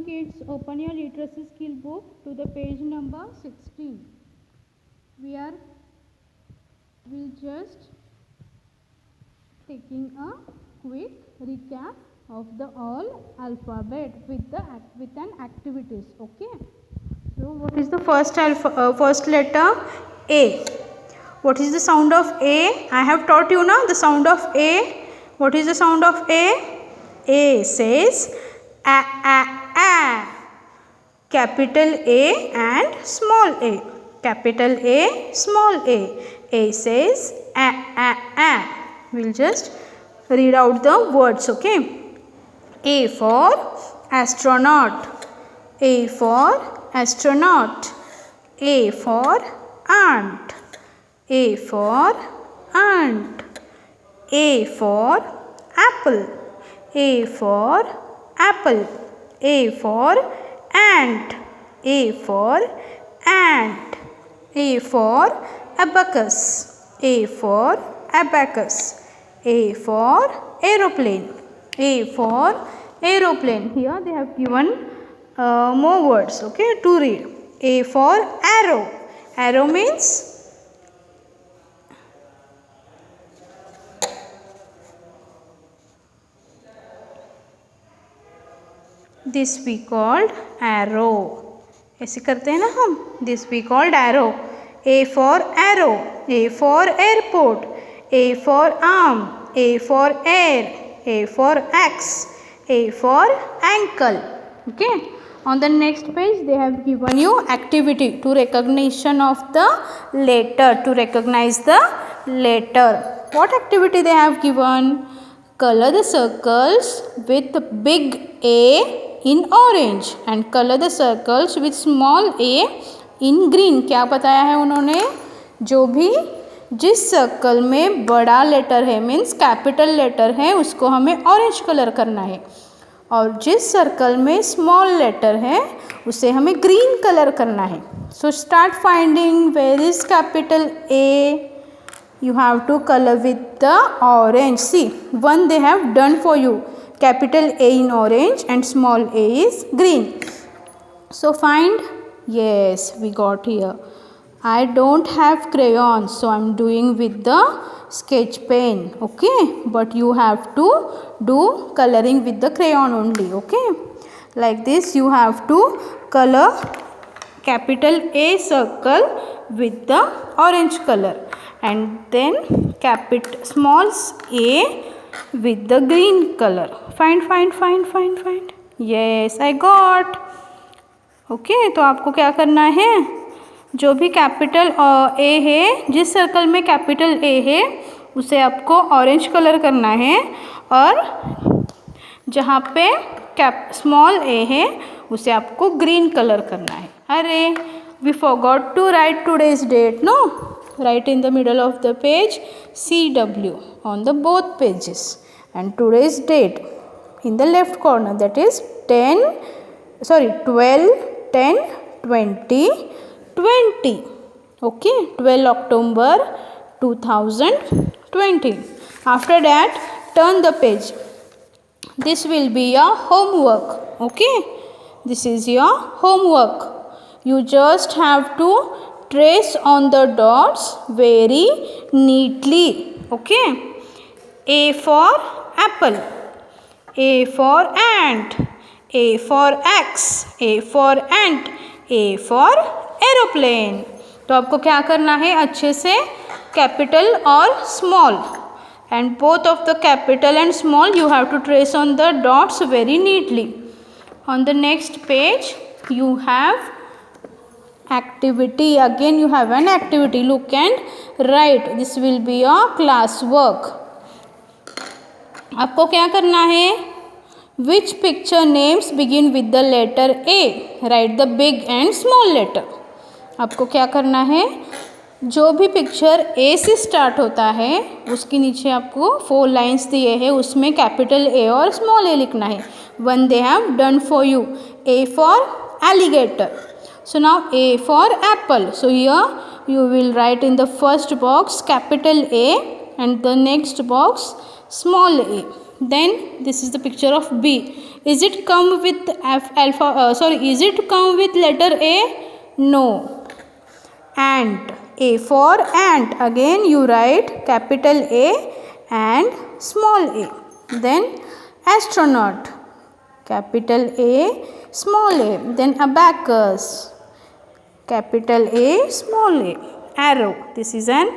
kids, open your literacy skill book to the page number 16. We'll just taking a quick recap of the all alphabet with an activities. Okay. So what is the first letter? A. What is the sound of A? I have taught you now the sound of A. What is the sound of A? A says a a a. Capital A and small a. Capital A, small a. A says a a a. We'll just read out the words. Okay. A for astronaut. A for astronaut. A for ant. A for ant. A for apple. A for apple. A for ant. A for ant. A for abacus. A for abacus. A for aeroplane. A for aeroplane. Here they have given more words, okay, to read. A for arrow. Arrow means this we called arrow. ऐसे करते हैं ना हम. This we called arrow. A for arrow. A for airport. A for arm. A for air. A for axe. A for ankle. Okay. On the next page they have given you activity to recognition of the letter. To recognize the letter. What activity they have given? Color the circles with big A in orange and color the circles with small a in green. क्या बताया है उन्होंने? जो भी जिस circle में बड़ा letter है मीन्स कैपिटल लेटर है उसको हमें ऑरेंज कलर करना है और जिस सर्कल में स्मॉल लेटर है उसे हमें ग्रीन कलर करना है. So start finding where is capital A. You have to color with the orange. See, one they have done for you. Capital A in orange and small a is green. So find. Yes, we got here. I don't have crayons, so I'm doing with the sketch pen. Okay, but you have to do coloring with the crayon only. Okay, like this you have to color capital A circle with the orange color. And then small a with the green color. Find. Yes, I got. Okay, तो आपको क्या करना है? जो भी capital A है, जिस circle में कैपिटल ए है उसे आपको ऑरेंज कलर करना है और जहाँ पे स्मॉल ए है उसे आपको ग्रीन कलर करना है. अरे, we forgot to write today's date, no? Write in the middle of the page CW on the both pages and today's date in the left corner, that is 12 10 20 20. Okay, 12 October 2020. After that turn the page. This will be your homework. Okay, this is your homework. You just have to trace on the dots very neatly. Okay. A for apple. A for ant. A for axe. A for ant. A for aeroplane. तो आपको क्या करना है? अच्छे से capital और small and both of the capital and small you have to trace on the dots very neatly. On the next page you have activity. Again you have an activity. Look and write. This will be your class work. आपको क्या करना है? Which picture names begin with the letter A? Write the big and small letter. आपको क्या करना है? जो भी पिक्चर ए से स्टार्ट होता है उसके नीचे आपको 4 लाइन्स दिए हैं उसमें कैपिटल ए और स्मॉल ए लिखना है. One they have done for you. A for alligator. So now A for apple. So here you will write in the first box capital A and the next box small a. Then this is the picture of B. Is it come with is it come with letter A? No. Ant. A for ant. Again you write capital A and small a. Then astronaut. Capital A, small a. Then abacus. Capital A, small a. Arrow. This is an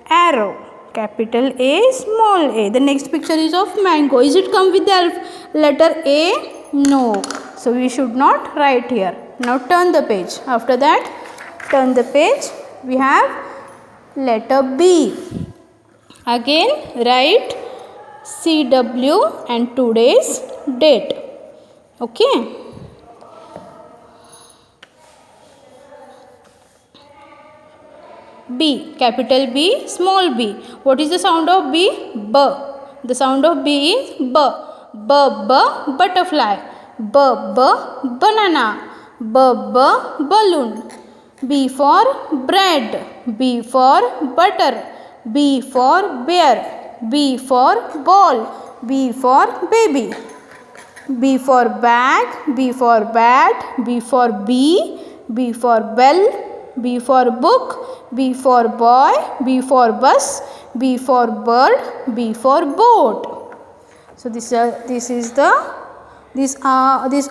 arrow. Capital A, small a. The next picture is of mango. Is it come with the letter A? No. So we should not write here. Now turn the page. After that, turn the page. We have letter B. Again write CW and today's date. Okay. B, capital B, small b. What is the sound of B? B. The sound of B is B. B, butterfly. B, banana. B, balloon. B for bread. B for butter. B for bear. B for ball. B for baby. B for bag. B for bat. B for bee. B for bell. B for book. B for boy. B for bus. B for bird. B for boat. So these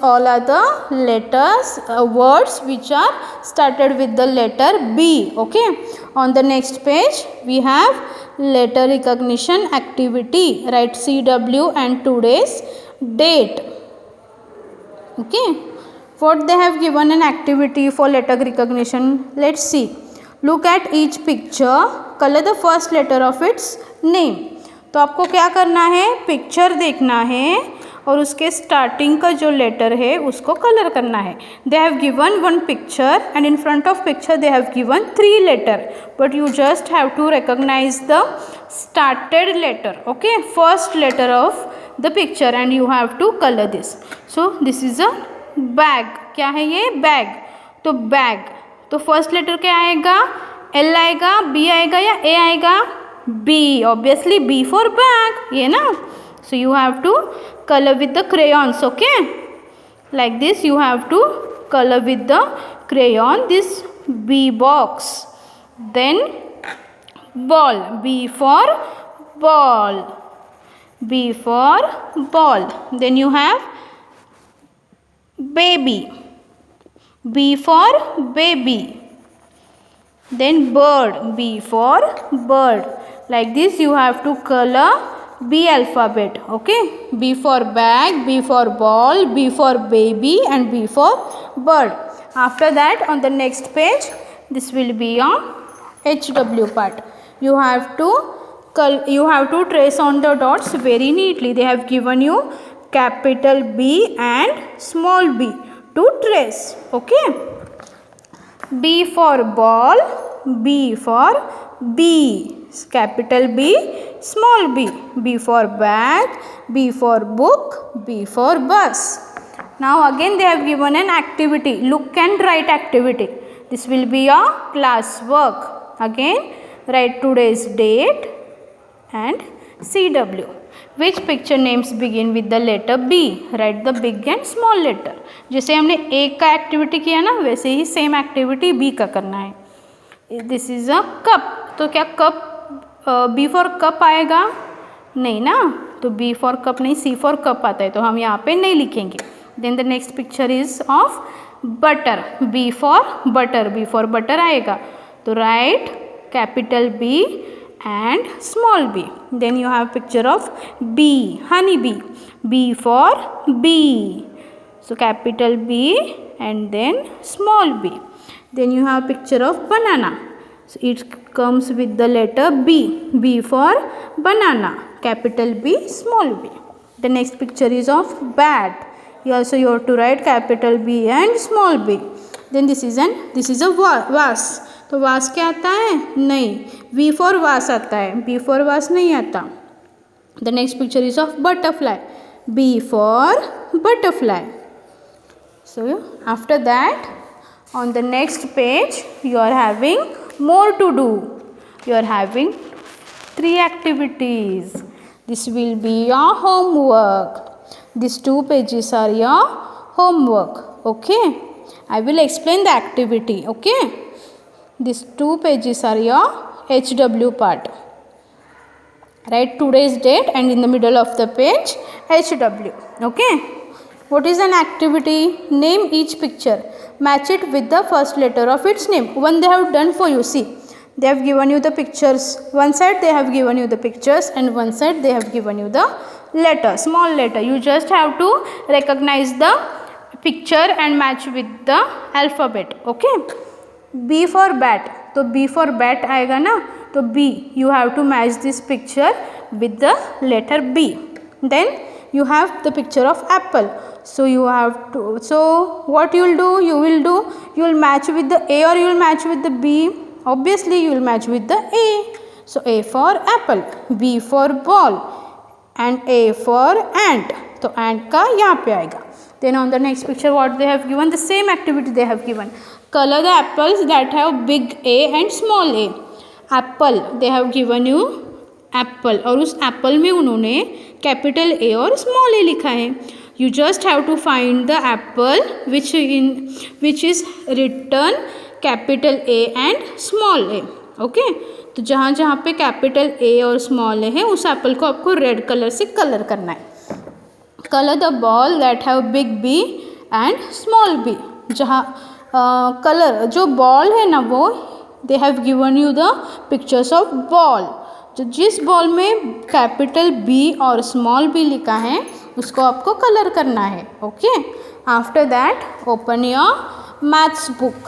all are the letters, words which are started with the letter B. Okay. On the next page we have letter recognition activity. Write CW and today's date. Okay. What they have given an activity for letter recognition. Let's see. Look at each picture. Color the first letter of its name. तो आपको क्या करना है, picture देखना है और उसके starting का जो लेटर है उसको कलर करना है. They have given one picture and in front of picture they have given 3 letter, but you just have to recognise the started letter. Okay, first letter of the picture and you have to colour this. So this is a bag. क्या है ये? Bag. तो bag, तो first letter क्या आएगा? L आएगा, B आएगा या ए आएगा? B. Obviously B for bag, ये ना. So you have to color with the crayons. Okay, like this you have to color with the crayon this B box. Then ball. B for ball. B for ball. Then you have baby. B for baby. Then bird. B for bird. Like this you have to color B alphabet. Okay, B for bag, B for ball, B for baby and B for bird. After that on the next page this will be on HW part. You have to trace on the dots very neatly. They have given you capital B and small b to trace. Okay, B for ball, B for bee. Capital B, small b. B for bag, B for book, B for bus. Now again they have given an activity. Look and write activity. This will be your class work. Again write today's date and CW. Which picture names begin with the letter B? Write the big and small letter. जैसे हमने A का activity किया ना, वैसे ही same activity B का करना है. This is a cup. तो क्या कप B फॉर कप आएगा? नहीं ना, तो B फॉर कप नहीं, C फॉर कप आता है, तो हम यहाँ पे नहीं लिखेंगे. Then the next picture is of butter. B for butter. B for butter आएगा, तो right capital B and small b. Then you have picture of bee, honey bee. B for bee. So capital B and then small b. Then you have picture of banana. So it comes with the letter B. B for banana. Capital B, small b. The next picture is of bat. You have to write capital B and small b. Then this is a vase. तो वास क्या आता है? नहीं, V for वास आता है, B for वास नहीं आता. The next picture is of butterfly. B for butterfly. So after that on the next page you are having more to do. You are having 3 activities. This will be your homework. These 2 pages are your homework. Okay. I will explain the activity. Okay. These 2 pages are your HW part. Write today's date and in the middle of the page HW. Okay. What is an activity? Name each picture. Match it with the first letter of its name. One they have done for you. See, they have given you the pictures. One side they have given you the pictures and one side they have given you the letter, small letter. You just have to recognize the picture and match with the alphabet. Okay. B for bat. तो B for bat आएगा ना, तो B you have to match this picture with the letter B. Then you have the picture of apple. So you have to, so what you will do? You will match with the A or you will match with the B. Obviously you will match with the A. So A for apple, B for ball and A for ant. तो ant का यहाँ पे आएगा. Then on the next picture what they have given? The same activity they have given. Color the apples that have big A and small a. Apple they have given you apple और उस apple में उन्होंने capital A और small a लिखा है. You just have to find the apple which is written capital A and small a. Okay. तो जहाँ जहाँ पे capital A और small a है उस apple को आपको red color से color करना है. Color the ball that have big B and small b. जहाँ कलर जो बॉल है ना वो they have given you the pictures of ball. जो जिस बॉल में कैपिटल बी और स्मॉल बी लिखा है उसको आपको कलर करना है. Okay. After that open your maths book.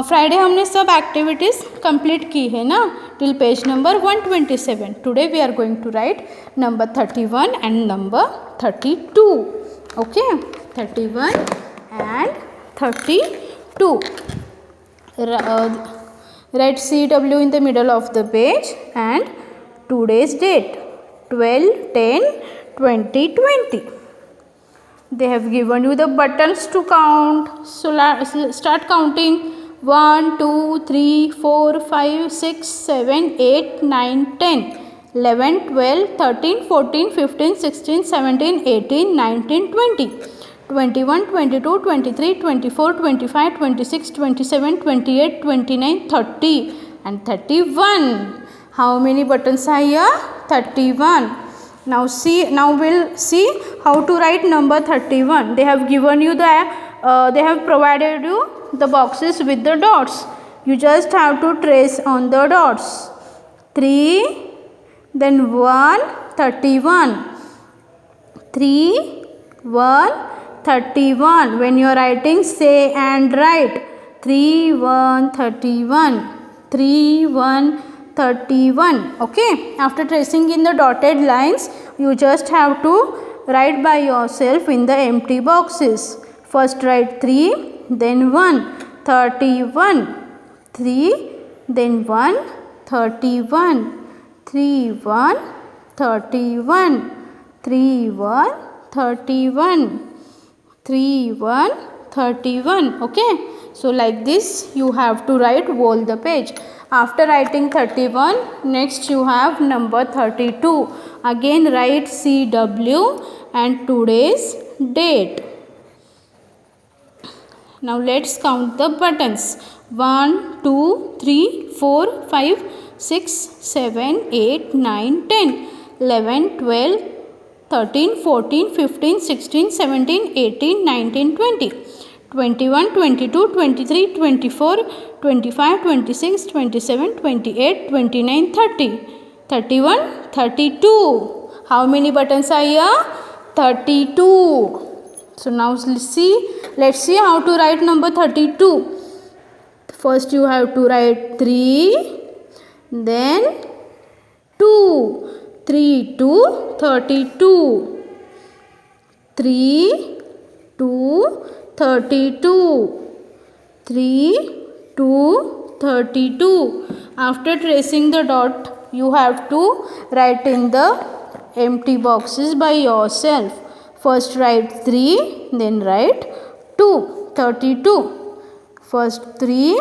Friday हमने सब एक्टिविटीज़ कंप्लीट की है ना till page number 127. Today we are going to write number 31 and number 32. Okay. 31 and 32. Write CW in the middle of the page and today's date 12/10/2020. They have given you the buttons to count. So start counting. 1 2 3 4 5 6 7 8 9 10 11 12 13 14 15 16 17 18 19 20 21 22 23 24 25 26 27 28 29 30 and 31. How many buttons are here? 31. Now we'll see how to write number 31. They have given you they have provided you the boxes with the dots. You just have to trace on the dots. 3, then 1, 31. 3, 1, 31. When you are writing, say and write 3, 1, 31. 3, 1, 31. Okay. After tracing in the dotted lines, you just have to write by yourself in the empty boxes. First write 3, then 1, 31. 3, then 1, 31. 3, 1, 31. 3, 1, 31. 3, 1, 31. Okay. So like this you have to write whole the page. After writing 31, next you have number 32. Again write CW and today's date. Now let's count the buttons. 1, 2, 3, 4, 5, 6, 7, 8, 9, 10, 11, 12, 13, 14, 15, 16, 17, 18, 19, 20, 21, 22, 23, 24, 25, 26, 27, 28, 29, 30, 31, 32. How many buttons are here? 32. So now let's see how to write number 32. First you have to write 3, then 2. 3, 2, 32. 3, 2, 32. 3, 2, 32. After tracing the dot, you have to write in the empty boxes by yourself. First write 3, then write 2, 32. First 3,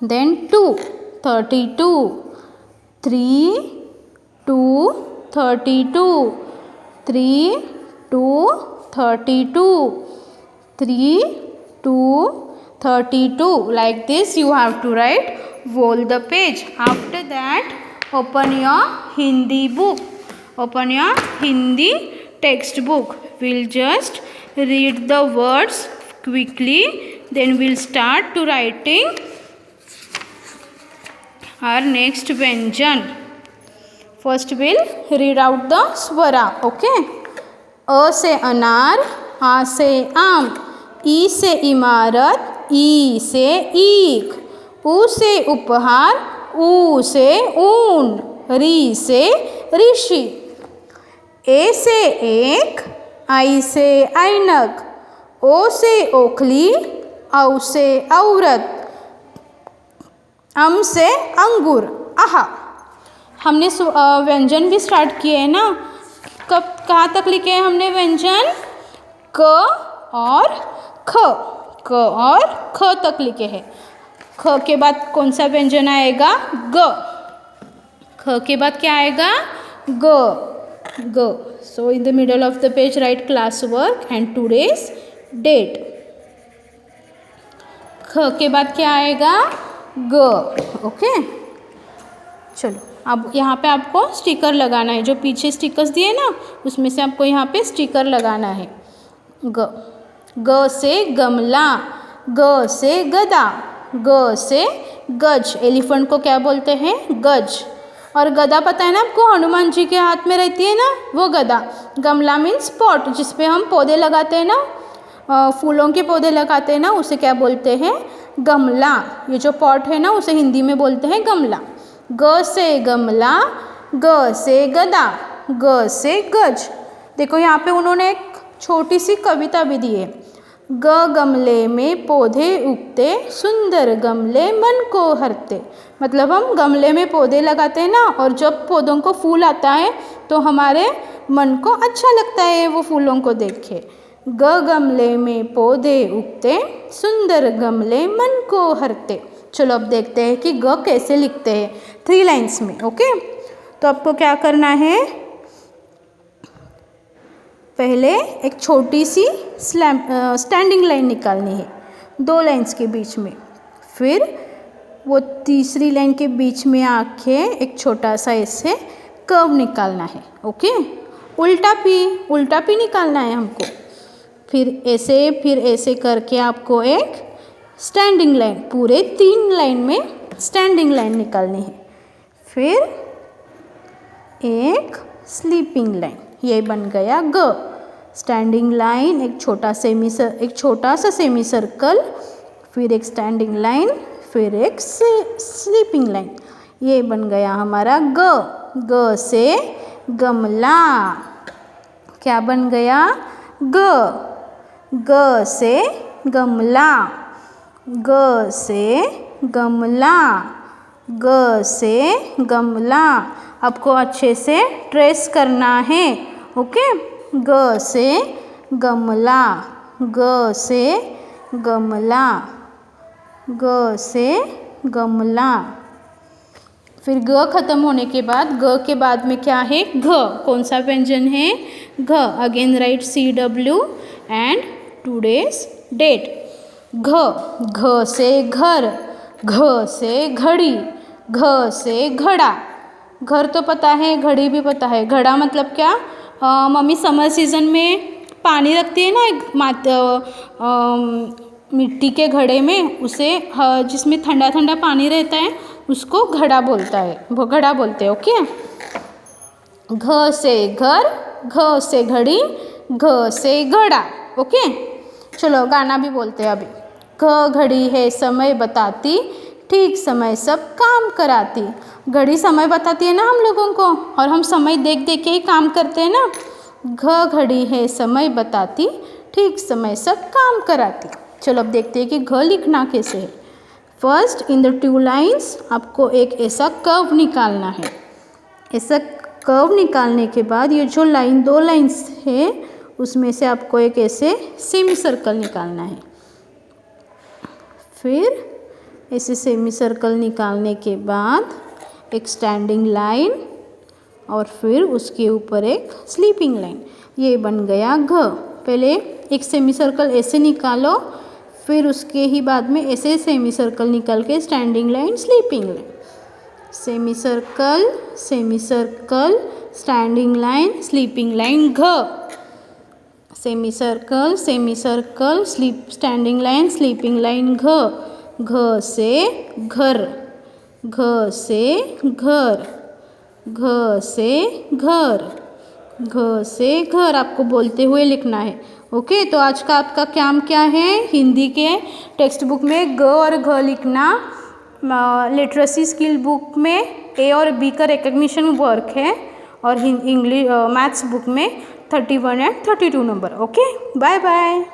then 2, 32. 3, 2, 32. 3 2 32. 3 2 32. Like this you have to write whole the page. After that open your Hindi book. Open your Hindi textbook. We'll just read the words quickly, then we'll start to writing our next Vyanjan. First we'll read out the swara. Okay. A से अनार, आ से आम, ई से इमारत, ई से ईख, उ से उपहार, ऊ से ऊन, री से ऋषि। ए से एक, आई से ऐनक, ओ से ओखली, औ से औरत, अम से अंगूर। आहा, हमने व्यंजन भी स्टार्ट किए हैं ना। कब कहाँ तक लिखे हैं हमने व्यंजन? क और ख, क और ख तक लिखे हैं। ख के बाद कौन सा व्यंजन आएगा? ग। ख के बाद क्या आएगा? ग, ग। So in the middle of the page write class work and today's date. ख के बाद क्या आएगा? ग। ओके, चलो अब यहाँ पे आपको स्टिकर लगाना है। जो पीछे स्टिकर्स दिए ना, उसमें से आपको यहाँ पे स्टिकर लगाना है। ग, ग से गमला, ग से गदा, ग से गज। एलिफेंट को क्या बोलते हैं? गज। और गदा पता है ना आपको, हनुमान जी के हाथ में रहती है ना, वो गदा। गमला मीन्स पॉट, जिसपे हम पौधे लगाते हैं ना, फूलों के पौधे लगाते हैं ना, उसे क्या बोलते हैं? गमला। ये जो पॉट है ना, उसे हिंदी में बोलते हैं गमला। ग से गमला, ग से गदा, ग से गज। देखो यहाँ पे उन्होंने एक छोटी सी कविता भी दी है। ग गमले में पौधे उगते, सुंदर गमले मन को हरते। मतलब हम गमले में पौधे लगाते हैं ना, और जब पौधों को फूल आता है तो हमारे मन को अच्छा लगता है वो फूलों को देख के। ग गमले में पौधे उगते, सुंदर गमले मन को हरते। चलो अब देखते हैं कि ग कैसे लिखते हैं 3 लाइन्स में। ओके, तो आपको क्या करना है? पहले एक छोटी सी स्टैंडिंग लाइन निकालनी है 2 लाइन्स के बीच में। फिर वो तीसरी लाइन के बीच में आके एक छोटा सा ऐसे कर्व निकालना है। ओके, उल्टा पी निकालना है हमको। फिर ऐसे करके आपको एक स्टैंडिंग लाइन, पूरे 3 लाइन में स्टैंडिंग लाइन निकालनी है। फिर एक स्लीपिंग लाइन, ये बन गया ग। स्टैंडिंग लाइन, एक छोटा सा सेमी सर्कल, फिर एक स्टैंडिंग लाइन, फिर एक स्लीपिंग लाइन, ये बन गया हमारा ग। ग से गमला, क्या बन गया? ग। ग से गमला, ग से गमला, ग से गमला। आपको अच्छे से ट्रेस करना है। ओके, ग से गमला, ग से गमला, ग से गमला। फिर ग खत्म होने के बाद, ग के बाद में क्या है? घ। कौन सा व्यंजन है? घ। Again write CW and today's date. घ, घ से घर, घ से घड़ी, घ से घड़ा। घर तो पता है, घड़ी भी पता है। घड़ा मतलब क्या? मम्मी समर सीजन में पानी रखती है ना एक मिट्टी के घड़े में, उसे जिसमें ठंडा ठंडा पानी रहता है, उसको घड़ा बोलता है, वो घड़ा बोलते हैं। ओके, घ से घर, घ से घड़ी, घ से घड़ा। ओके, चलो गाना भी बोलते हैं अभी। घ घड़ी है समय बताती, ठीक समय सब काम कराती। घड़ी समय बताती है ना हम लोगों को, और हम समय देख देख के ही काम करते हैं ना। घ घड़ी है समय बताती, ठीक समय सब काम कराती। चलो अब देखते हैं कि घ लिखना कैसे है। फर्स्ट इन द 2 लाइन्स आपको एक ऐसा कर्व निकालना है। ऐसा कर्व निकालने के बाद ये जो 2 लाइन्स है, उसमें से आपको एक ऐसे सेमी सर्कल निकालना है। फिर ऐसे सेमी सर्कल निकालने के बाद एक स्टैंडिंग लाइन, और फिर उसके ऊपर एक स्लीपिंग लाइन, ये बन गया घ। पहले एक सेमी सर्कल ऐसे निकालो, फिर उसके ही बाद में ऐसे सेमी सर्कल निकाल के standing line, sleeping line, semi circle, standing line, sleeping line, घ। Semi circle, sleep, standing line, sleeping line, घ। घ से घर, घ से घर, घ से घर, घ से घर आपको बोलते हुए लिखना है। ओके, तो आज का आपका काम क्या है? हिंदी के टेक्स्ट बुक में ग और घ लिखना, लिटरेसी स्किल बुक में ए और बी का रिकग्निशन वर्क है, और इंग्लिश मैथ्स बुक में 31 and 32 number. Okay, bye bye.